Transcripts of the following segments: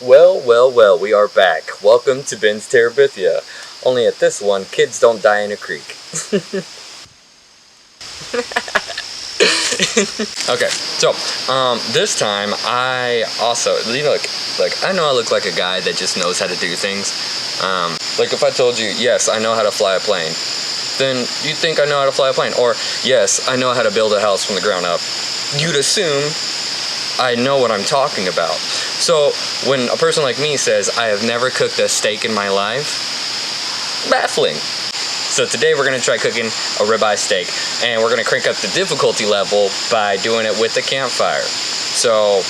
Well, we are back. Welcome to Ben's Terabithia. Only at this one, kids don't die in a creek. Okay, so, this time, I also, I know I look like a guy that just knows how to do things. Like if I told you, yes, I know how to fly a plane, then you'd think I know how to fly a plane. Or, yes, I know how to build a house from the ground up. You'd assume I know what I'm talking about. So when a person like me says, I have never cooked a steak in my life, baffling. So today we're going to try cooking a ribeye steak, and we're going to crank up the difficulty level by doing it with the campfire. So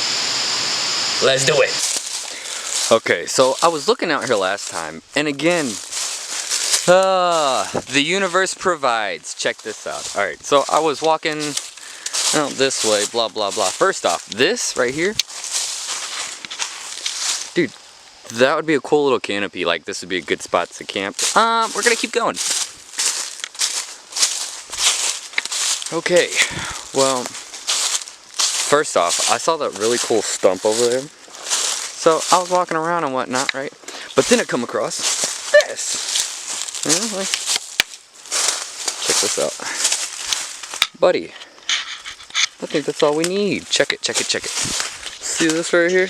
let's do it. Okay, so I was looking out here last time, and again, the universe provides. Check this out. Alright, so I was walking out this way, blah blah blah. First off, this right here, dude, that would be a cool little canopy. Like, this would be a good spot to camp. We're gonna keep going. Okay, well, first off, I saw that really cool stump over there. So I was walking around and whatnot, right? But then I come across this. Check this out. Buddy, I think that's all we need. Check it. See this right here?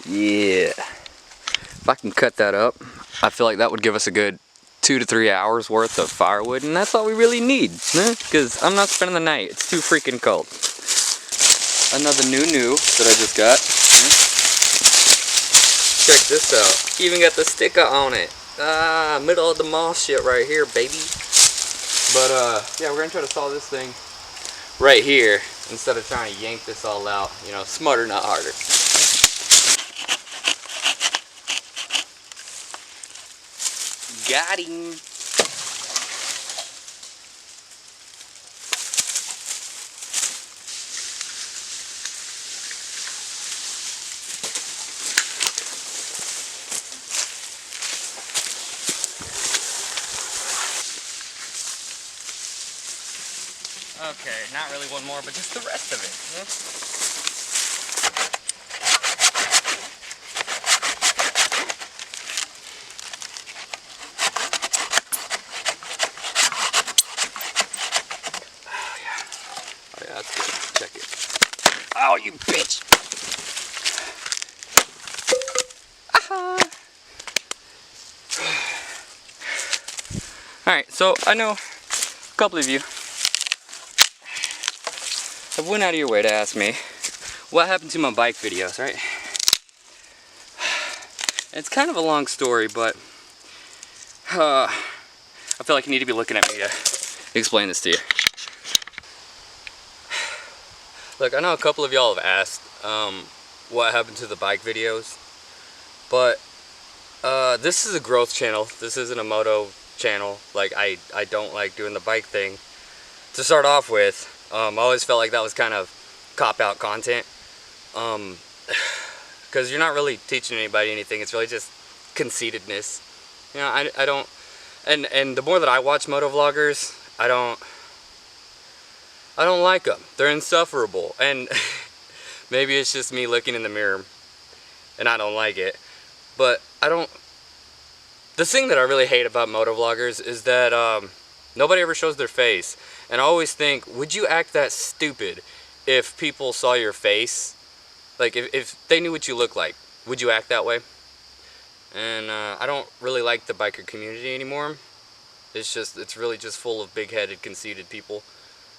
Yeah. If I can cut that up, I feel like that would give us a good 2 to 3 hours worth of firewood, and that's all we really need, because I'm not spending the night. It's too freaking cold. Another new that I just got. Check this out. Even got the sticker on it. Middle of the mall shit right here, baby. But yeah, we're gonna try to solve this thing right here instead of trying to yank this all out. You know, smarter, not harder. Got him. Okay, not really one more, but just the rest of it. Oh yeah, that's good. Check it. Oh, you bitch! Alright, so I know a couple of you have went out of your way to ask me what happened to my bike videos, right? It's kind of a long story, but I feel like you need to be looking at me to explain this to you. Look, I know a couple of y'all have asked what happened to the bike videos, but this is a growth channel. This isn't a moto channel. Like, I don't like doing the bike thing. To start off with, I always felt like that was kind of cop-out content, because you're not really teaching anybody anything. It's really just conceitedness. You know, I don't, and the more that I watch moto vloggers, I don't like them. They're insufferable, and maybe it's just me looking in the mirror and I don't like it. But the thing that I really hate about moto vloggers is that nobody ever shows their face. And I always think, would you act that stupid if people saw your face? Like, if they knew what you look like, would you act that way? And I don't really like the biker community anymore. It's really just full of big-headed, conceited people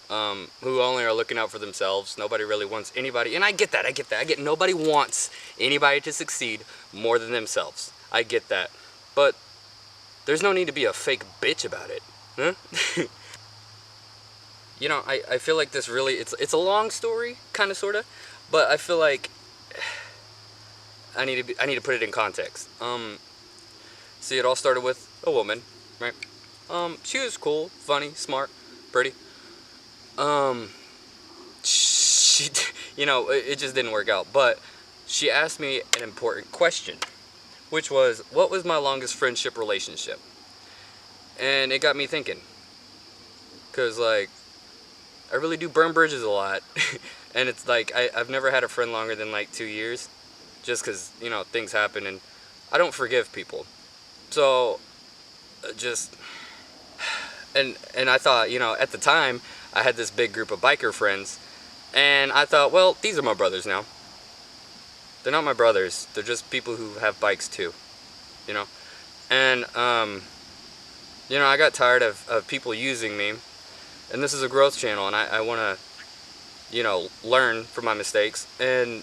who only are looking out for themselves. Nobody really wants anybody, and I get that. I get nobody wants anybody to succeed more than themselves. I get that. But there's no need to be a fake bitch about it, huh? You know, I feel like this really, it's a long story, kind of, sort of, but I feel like I need to put it in context. See, it all started with a woman, right? She was cool, funny, smart, pretty. She, you know, it just didn't work out, but she asked me an important question, which was, what was my longest friendship relationship? And it got me thinking, because, like, I really do burn bridges a lot, and it's like, I've never had a friend longer than like 2 years. just because, you know, things happen, and I don't forgive people. So, and I thought, you know, at the time, I had this big group of biker friends, and I thought, well, these are my brothers now. They're not my brothers, they're just people who have bikes too, you know? And, you know, I got tired of people using me, and this is a growth channel, and I want to, you know, learn from my mistakes. And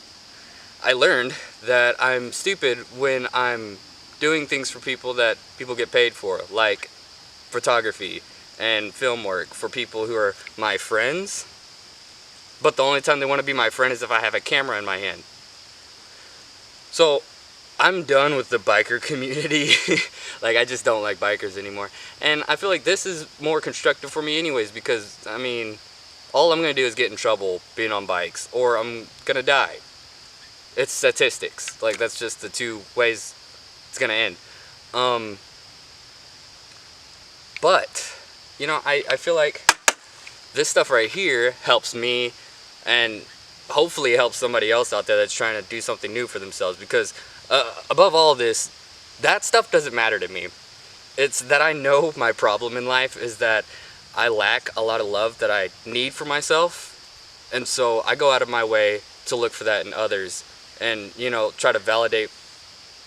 I learned that I'm stupid when I'm doing things for people that people get paid for, like photography and film work for people who are my friends, but the only time they want to be my friend is if I have a camera in my hand. So I'm done with the biker community. Like, I just don't like bikers anymore. And I feel like this is more constructive for me anyways, because, I mean, all I'm going to do is get in trouble being on bikes, or I'm going to die. It's statistics. Like, that's just the two ways it's going to end. But, you know, I feel like this stuff right here helps me, and hopefully helps somebody else out there that's trying to do something new for themselves, because above all this, that stuff doesn't matter to me. It's that I know my problem in life is that I lack a lot of love that I need for myself, and so I go out of my way to look for that in others, and, you know, try to validate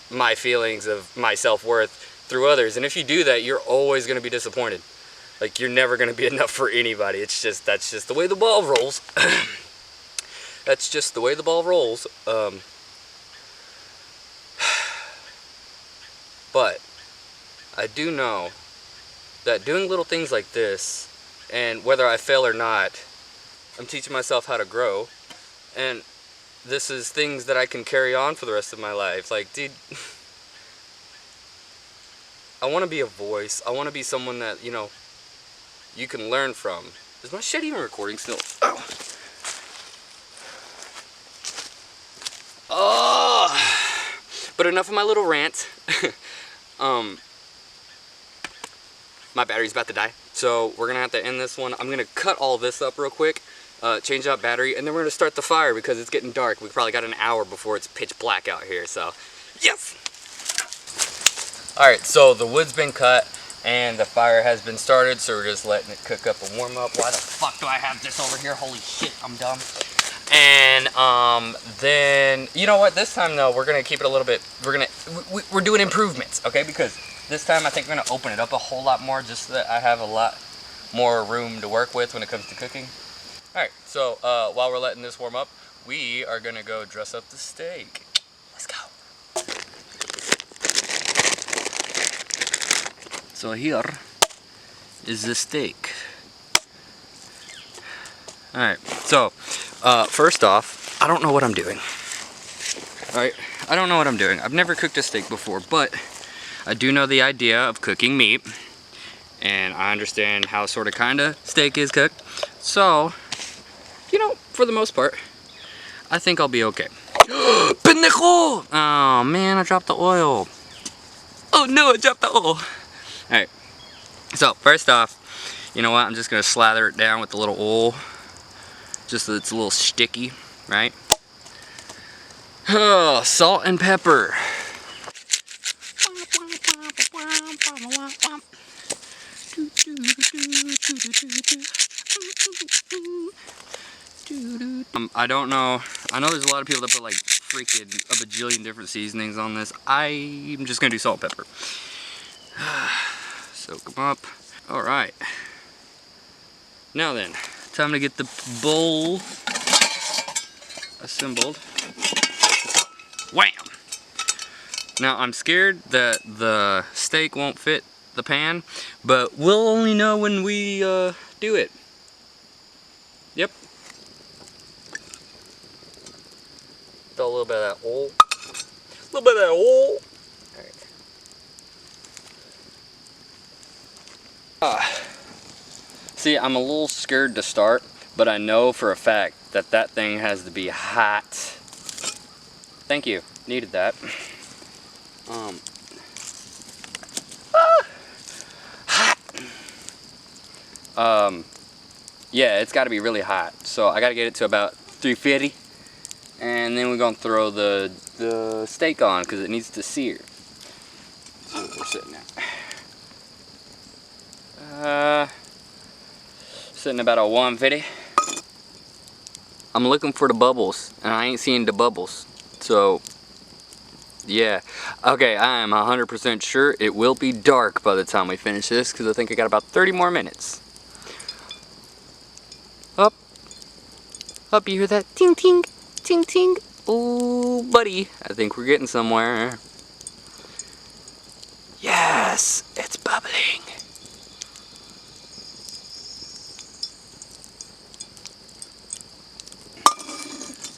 my feelings of my self-worth through others. And if you do that, you're always going to be disappointed. Like, you're never going to be enough for anybody. It's just, that's just the way the ball rolls. That's just the way the ball rolls. But I do know that doing little things like this, and whether I fail or not, I'm teaching myself how to grow. And this is things that I can carry on for the rest of my life. Like, dude, I want to be a voice. I want to be someone that, you know, you can learn from. Is my shit even recording still? Oh. But enough of my little rant. My battery's about to die, so we're gonna have to end this one. I'm gonna cut all this up real quick, change out battery, and then we're gonna start the fire because it's getting dark. We've probably got an hour before it's pitch black out here, so yes! Alright, so the wood's been cut and the fire has been started, so we're just letting it cook up and warm up. Why the fuck do I have this over here? Holy shit, I'm dumb. And then, you know what, this time though, we're gonna keep it a little bit, we're doing improvements, okay? Because this time I think we're gonna open it up a whole lot more, just so that I have a lot more room to work with when it comes to cooking. Alright, so while we're letting this warm up, we are gonna go dress up the steak. Let's go. So here is the steak. Alright, so first off, I don't know what I'm doing. Alright, I don't know what I'm doing. I've never cooked a steak before, but I do know the idea of cooking meat, and I understand how sort of kinda steak is cooked. So, you know, for the most part, I think I'll be okay. Pendejo! Oh man, I dropped the oil. Oh no, I dropped the oil. Alright, so first off, you know what, I'm just gonna slather it down with a little oil, just so it's a little sticky, right? Oh, salt and pepper. I don't know. I know there's a lot of people that put like freaking a bajillion different seasonings on this. I'm just gonna do salt and pepper. Soak them up. All right. Now then, time to get the bowl assembled. Wham! Now I'm scared that the steak won't fit the pan, but we'll only know when we do it. Yep. Throw a little bit of that oil. A little bit of that oil. Alright. See, I'm a little scared to start, but I know for a fact that that thing has to be hot. Thank you. Needed that. Hot. Yeah, it's got to be really hot. So I got to get it to about 350, and then we're gonna throw the the steak on because it needs to sear. Let's see what we're sitting at. Sitting about a 150. I'm looking for the bubbles, and I ain't seeing the bubbles. So, yeah. Okay, I am 100% sure it will be dark by the time we finish this, because I think I got about 30 more minutes. Up. Up, you hear that? Ting, ting, ting, ting. Ooh, buddy. I think we're getting somewhere. Yes, it's bubbling.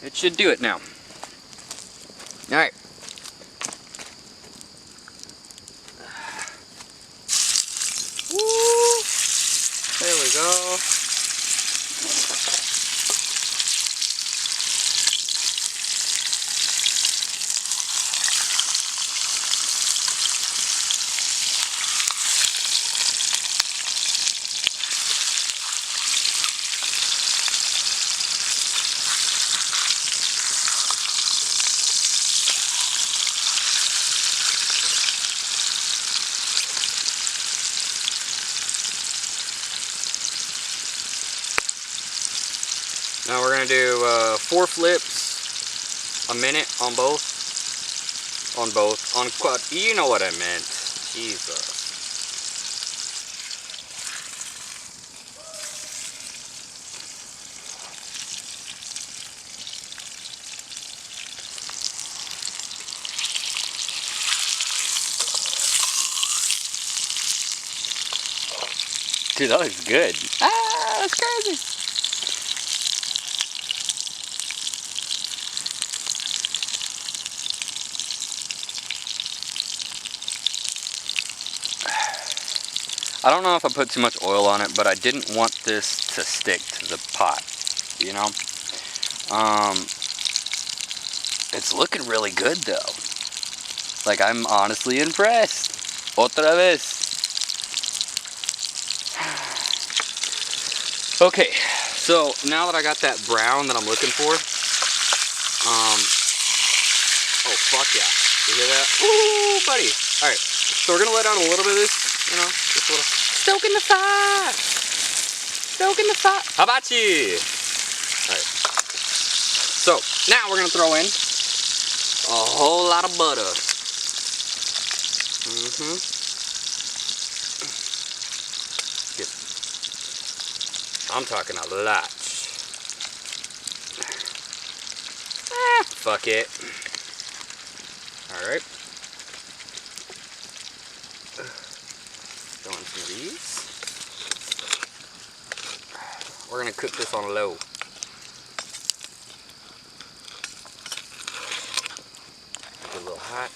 It should do it now. Alright. Woo! There we go. Now we're going to do 4 flips a minute on both. On quad. You know what I meant. Jesus. Dude, that looks good. Ah, that's crazy. I don't know if I put too much oil on it, but I didn't want this to stick to the pot, you know? It's looking really good though. Like, I'm honestly impressed. Otra vez. Okay, so now that I got that brown that I'm looking for, oh fuck yeah, you hear that? Ooh, buddy. All right, so we're gonna let out a little bit of this, you know, just a little. Stoking the fire. Stoking the fire. Hibachi. All right. So now we're gonna throw in a whole lot of butter. I'm talking a lot. Fuck it. Alright. Throw in some of these. We're gonna cook this on low. Get a little hot.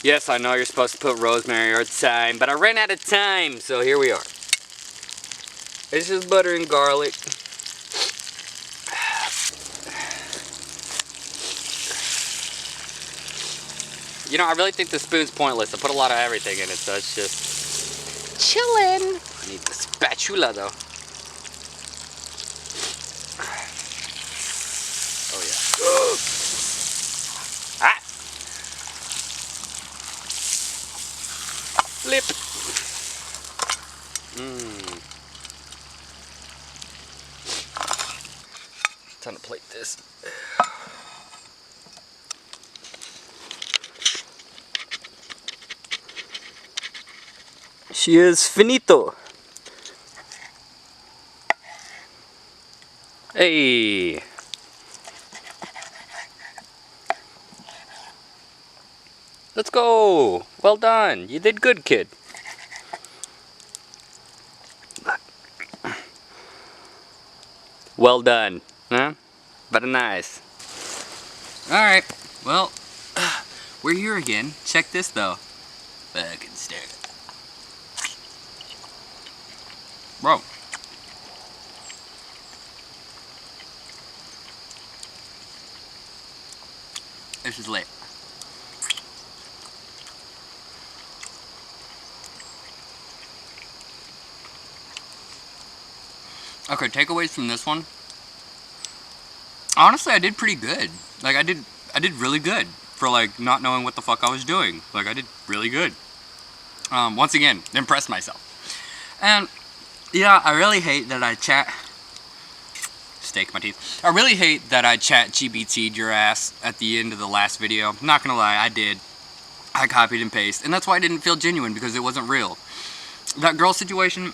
Yes, I know you're supposed to put rosemary or thyme, but I ran out of time, so here we are. It's just butter and garlic. You know, I really think the spoon's pointless. I put a lot of everything in it, so it's just chillin'. I need the spatula, though. Oh, yeah. Ah! Flip. Time to plate this. She is finito. Hey. Let's go. Well done. You did good, kid. Well done. Huh? Very nice. Alright. Well, we're here again. Check this, though. Fucking stare. Bro. This is lit. Okay, takeaways from this one. Honestly, I did pretty good. Like, I did really good for, like, not knowing what the fuck I was doing. Like, I did really good. Once again, impressed myself. And, yeah, I really hate that I steak my teeth. I really hate that I chat GBT'd your ass at the end of the last video. I'm not gonna lie, I did. I copied and pasted, and that's why I didn't feel genuine, because it wasn't real. That girl situation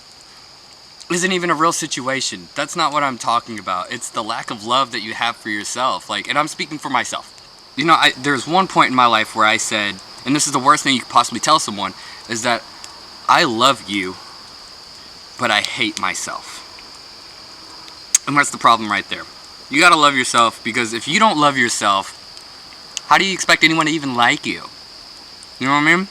isn't even a real situation. That's not what I'm talking about. It's the lack of love that you have for yourself. Like, and I'm speaking for myself. You know, there's one point in my life where I said, and this is the worst thing you could possibly tell someone, is that I love you, but I hate myself. And that's the problem right there. You gotta love yourself, because if you don't love yourself, how do you expect anyone to even like you? You know what I mean?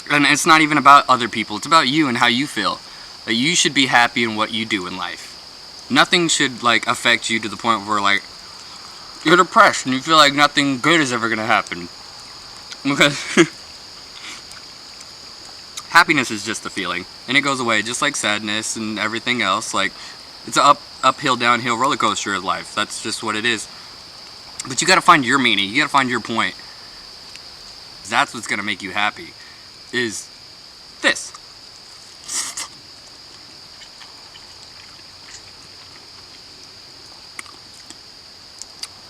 And it's not even about other people. It's about you and how you feel. Like, you should be happy in what you do in life. Nothing should, like, affect you to the point where, like, you're depressed and you feel like nothing good is ever gonna happen. Because happiness is just a feeling, and it goes away just like sadness and everything else. Like, it's an uphill, downhill roller coaster of life. That's just what it is. But you gotta find your meaning. You gotta find your point. That's what's gonna make you happy. Is this.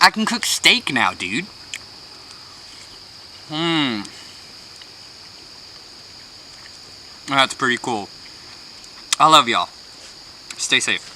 I can cook steak now, dude. That's pretty cool. I love y'all. Stay safe.